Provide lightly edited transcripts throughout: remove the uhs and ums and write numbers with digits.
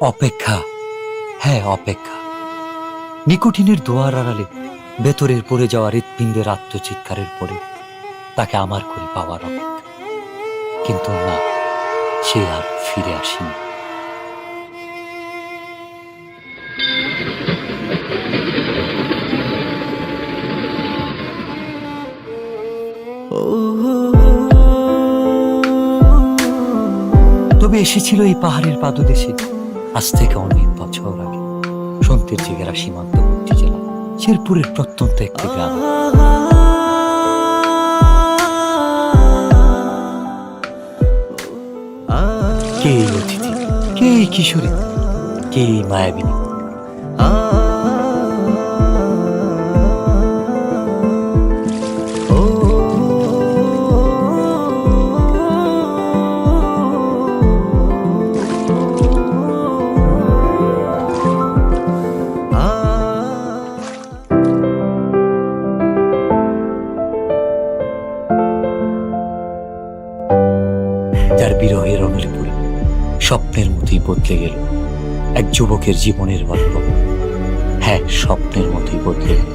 অপেক্ষা, হ্যাঁ অপেক্ষা। নিকোটিনের দোয়ার আড়ালে ভেতরের পড়ে যাওয়া হৃৎপিণ্ডের আত্মচিৎকারের পরে তাকে আমার করে পাওয়ার অপেক্ষা। কিন্তু না, সে আর ফিরে আসেনি। তবে এসেছিল এই পাহাড়ের পাদদেশে আজ থেকে অনেক বছর আগে, সন্তের জেগেরা সীমান্তবর্তী জেলা শেরপুরের প্রত্যন্ত একটি গ্রাম। কে এই অতিথি, কে এই কিশোরী, কে এই মায়াবিনী? যার বিরহের অনলে পড়ে স্বপ্নের মতোই বদলে গেল এক যুবকের জীবনের গল্প। হ্যাঁ, স্বপ্নের মতোই বদলে গেল।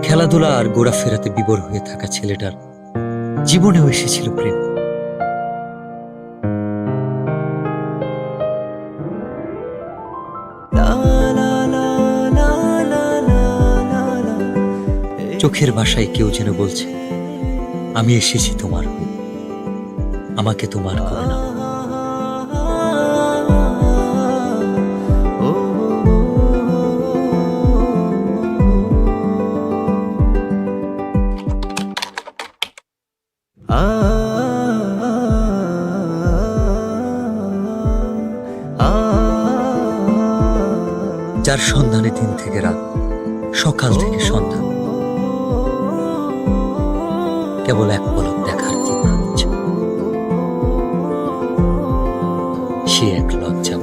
খেলাধুলা আর ঘোরাফেরাতে বিভোর হয়ে থাকা ছেলেটার জীবনেও এসেছিল প্রেম। চোখের ভাষায় কেউ যেন বলছে, আমি এসেছি তোমার হয়ে, আমাকে তোমার করে নাও। যার সন্ধানে দিন থেকে রাত, সকাল থেকে সন্ধ্যা, কেবল এক পলক দেখার ইচ্ছা। সে এক লজ্জা।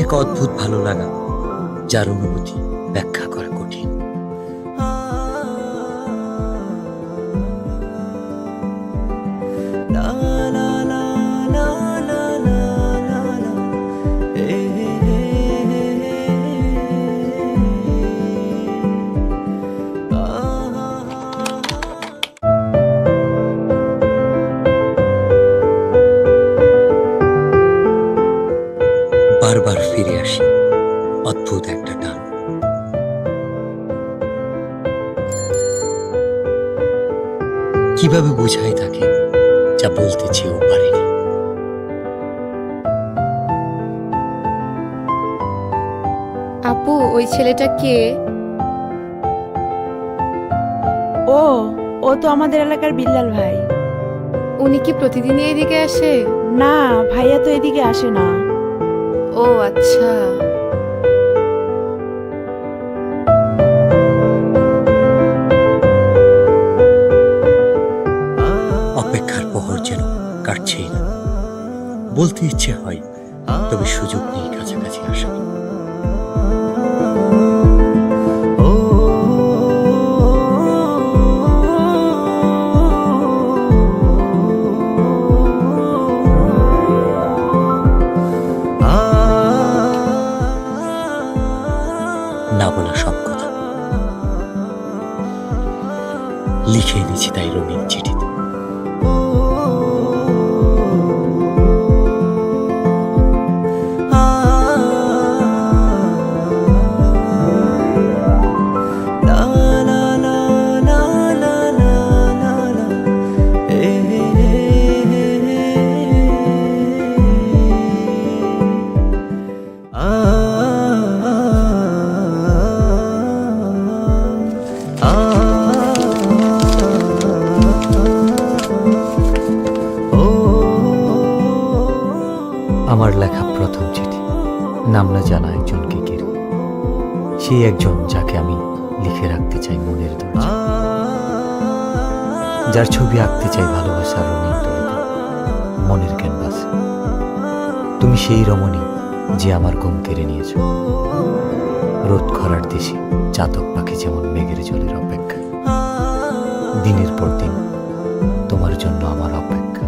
এক অদ্ভুত ভালো লাগা, যার অনুভূতি ব্যাখ্যা করা কঠিন। বারবার ফিরে আসি অদ্ভুত একটা টান। কিভাবে বোঝাই তাকে যা বলতে চেয়েও পারিনি। আপু, ওই ছেলেটা কে? ও ও তো আমাদের এলাকার বিল্লাল ভাই। উনি কি প্রতিদিনই এদিকে আসে? না, ভাইয়া তো এদিকে আসে না। ও আচ্ছা। অপেক্ষার প্রহর যেন কাটছেই না। বলতে ইচ্ছে হয়, তবে সুযোগ নেই কাছাকাছি আসার। না বলা সব কথা লিখে এনেছি তাই রঙিন চিঠিতে। আমার লেখা প্রথম চিঠি, নাম না জানা একজনকে ঘিরে। সেই একজন যাকে আমি লিখে রাখতে চাই মনের দরজা, যার ছবি আঁকতে চাই ভালোবাসার রঙিন তুলিতে মনের ক্যানভাসে। তুমি সেই রমণী যে আমার ঘুম কেড়ে নিয়েছ, রোদ খরার দেশে চাতক পাখি যেমন মেঘের জলের অপেক্ষা। দিনের পর দিন তোমার জন্য আমার অপেক্ষা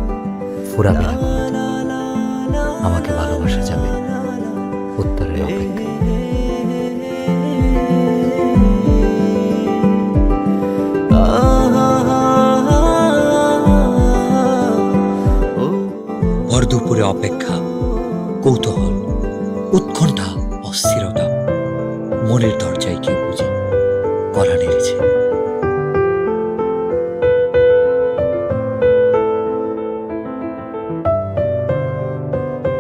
ফুরাবে না কোনোদিন। আমাকে ভালোবাসা যাবে উত্তরের অপেক্ষা। ভর দুপুরে অপেক্ষা, কৌতূহল, উৎকণ্ঠা, অস্থিরতা, মনের দরজায় কেউ বুঝি কড়া নেড়েছে।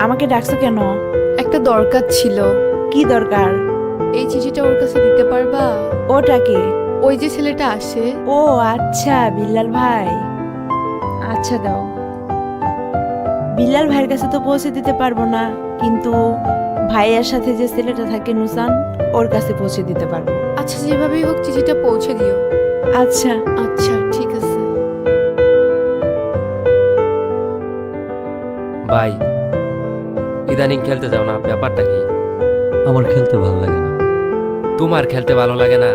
আমাকে ডাকছো কেন? একটা দরকার ছিল। কি দরকার? এই চিঠিটা ওর কাছে দিতে পারবা? ওটাকে? ওই যে ছেলেটা আসে। ও আচ্ছা, বিল্লাল ভাই। আচ্ছা দাও। বিল্লাল ভাইয়ের কাছে তো পৌঁছে দিতে পারবো না, কিন্তু ভাইয়ার সাথে যে ছেলেটা থাকে নুসান, ওর কাছে পৌঁছে দিতে পারবো। আচ্ছা, যেভাবেই হোক চিঠিটা পৌঁছে দিও। আচ্ছা। আচ্ছা ঠিক আছে। ভাই, ইদানিং খেলতে যাও না, ব্যাপারটা কি? আমার খেলতে ভালো লাগে না। তোমার খেলতে ভালো লাগে না?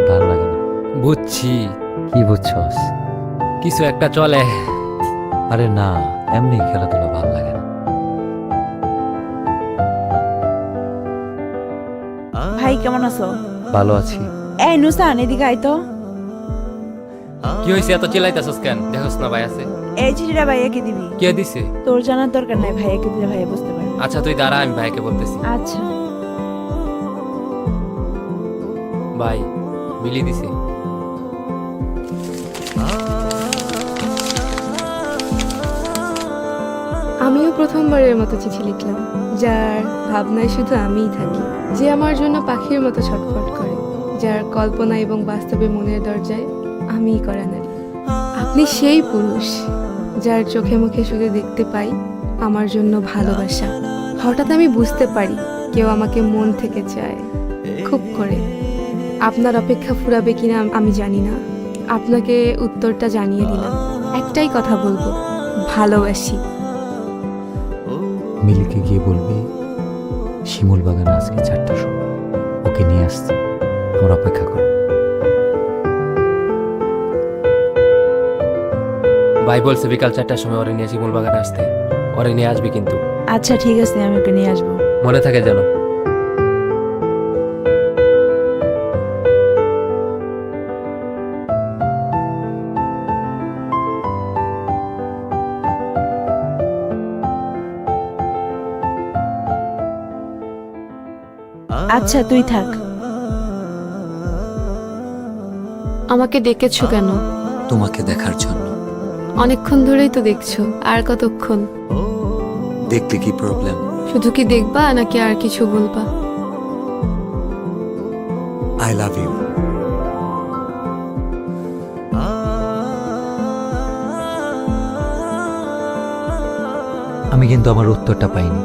ভালো লাগে না। বুঝছি, কি বুঝছস? কিছু একটা চলে। আরে না, এমনি খেলাধুলা ভালো লাগে না। ভাই কেমন আছো? ভালো আছি। এই নুসান, এদিকে আয় তো। কি হয়েছে, এত চিল্লাইতেছস কেন? দেখোস না ভাই আছে। এই চিঠিটা ভাইয়াকে দিবি। কে দিছে? তোর জানার দরকার নাই, ভাইয়াকে দিলে ভাইয়া বুঝতে পারে। আচ্ছা তুই দাঁড়া, আমি ভাইকে বলতেছি। আচ্ছা। ভাই, মিলি দিছে। আমিও প্রথমবারের মতো চিঠি লিখলাম, যার ভাবনায় শুধু আমিই থাকি, যে আমার জন্য পাখির মতো ছটফট করে, যার কল্পনা এবং বাস্তবে মনের দরজায় আমিই করা নারী। আপনি সেই পুরুষ যার চোখে মুখে শুধু দেখতে পাই আমার জন্য ভালোবাসা। হঠাৎ আমি বুঝতে পারি কেউ আমাকে মন থেকে চায়, খুব করে। আপনার অপেক্ষা ফুরাবে কিনা আমি জানি না, আপনাকে উত্তরটা জানিয়ে দিলাম। একটাই কথা বলবো, ভালোবাসি। মিলিকে গিয়ে বলবি শিমুল বাগানে আজকে 4টার সময় ওকে নিয়ে আসতে, আমার অপেক্ষা কর। ভাই বলছে বিকাল 4টার সময় ওরে নিয়ে শিমুল বাগানে আসতে। ওরে নিয়ে আসবি কিন্তু। আচ্ছা ঠিক আছে, আমি ওকে নিয়ে আসবো। মনে থাকে যেন। আচ্ছা তুই থাক। আমাকে ডেকেছো কেন? তোমাকে দেখার জন্য। অনেকক্ষণ ধরেই তো দেখছো, আর কতক্ষণ? দেখলে কি প্রবলেম? শুধু কি দেখবা নাকি আর কিছু বলবা? I love you. আমি কিন্তু আমার উত্তরটা পাইনি।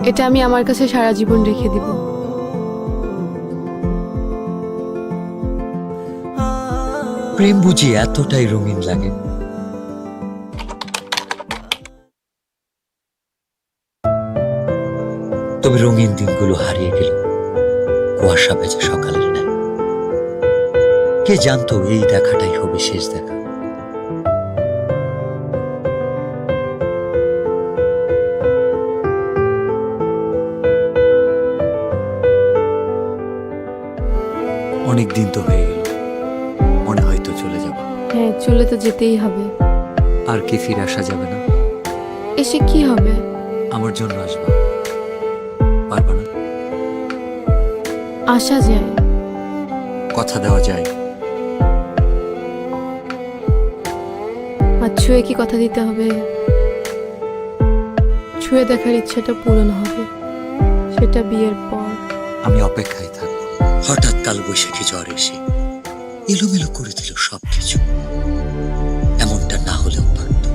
এটা আমি আমার কাছে সারা জীবন রেখে দিব। প্রেম বুঝি এতটাই রঙিন লাগে? তবে রঙিন দিনগুলো হারিয়ে গেল কুয়াশা ভেজা সকালের ন্যায়। কে জানতো এই দেখাটাই হবে শেষ দেখা। অনেক দিন তো হয়ে গেল, মনে হয়তো চলে যাব। হ্যাঁ, চলে তো যেতেই হবে। আর কি ফিরে আসা যাবে না? এসে কি হবে? আমার জন্য আসবা, পারবা না? আসা যায়, কথা দেওয়া যায়। আর ছুঁয়ে কি কথা দিতে হবে? ছুঁয়ে দেখার ইচ্ছাটা পূরণ হবে, সেটা বিয়ের পর। আমি অপেক্ষায় থাকবো। হঠাৎ কাল বৈশাখী ঝড় এসে এলোমেলো করে দিল সবকিছু। এমনটা না হলেও পারত।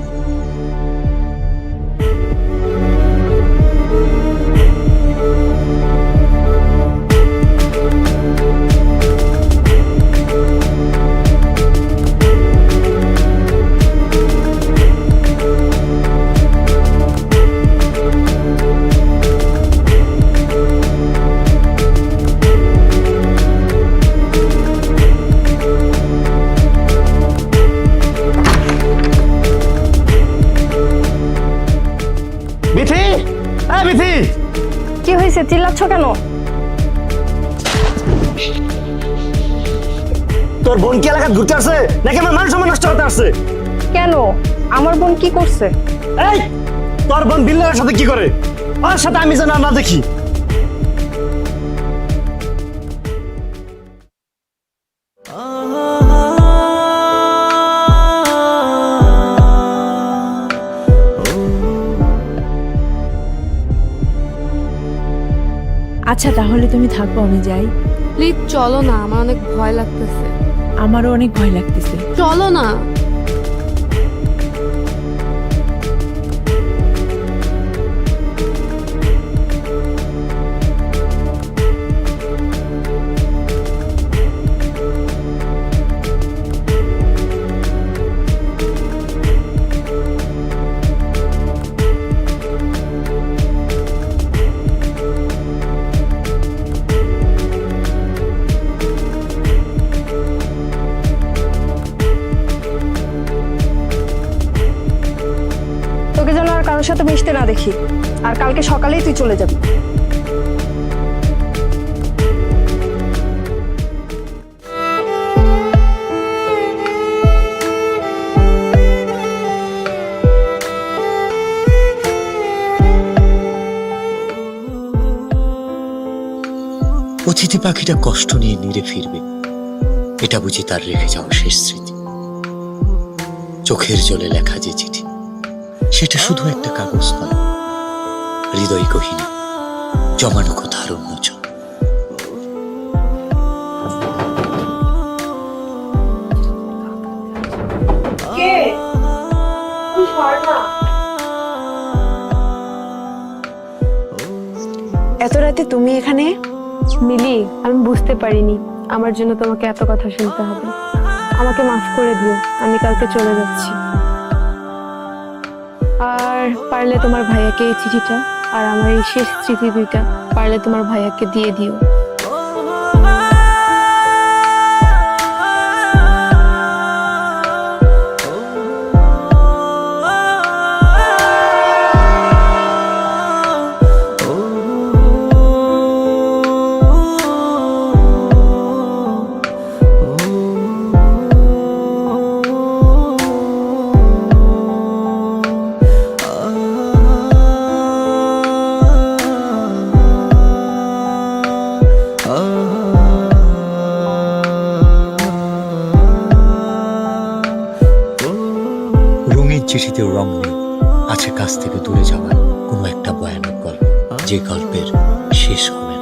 চিল্লাচ্ছ কেন? তোর বোন কি এলাকা ঘুরতে আসছে নাকি আমার মান সম্মান নষ্ট করতে আসছে? কেন? আমার বোন কি করছে? এই তোর বোন বিল্লালের সাথে কি করে? ওর সাথে আমি যেন আর না দেখি। আচ্ছা তাহলে তুমি থাকো, আমি যাই। প্লিজ চলো না, আমার অনেক ভয় লাগতেছে। আমারও অনেক ভয় লাগতেছে। চলো না। তোকে যেন আর কারোর সাথে মিশতে না দেখি। আর কালকে সকালেই তুই চলে যাবি। অতিথি পাখিটা কষ্ট নিয়ে নিরে ফিরবে, এটা বুঝি তার রেখে যাওয়া শেষ স্মৃতি। চোখের জলে লেখা যে চিঠি, সেটা শুধু একটা কাগজ নয়, হৃদয় গহীনে জমানো কথার উন্মোচন। এত রাতে তুমি এখানে? মিলি, আমি বুঝতে পারিনি আমার জন্য তোমাকে এত কথা শুনতে হবে। আমাকে মাফ করে দিও, আমি কালকে চলে যাচ্ছি। আর পারলে তোমার ভাইয়াকে এই চিঠিটা আর আমার এই শেষ স্মৃতি দুইটা পারলে তোমার ভাইয়াকে দিয়ে দিও। রঙের চিঠিতেও রং নেই, আছে কাছ থেকে দূরে যাওয়ার কোনো একটা ভয়ানক গল্প, যে গল্পের শেষ হবে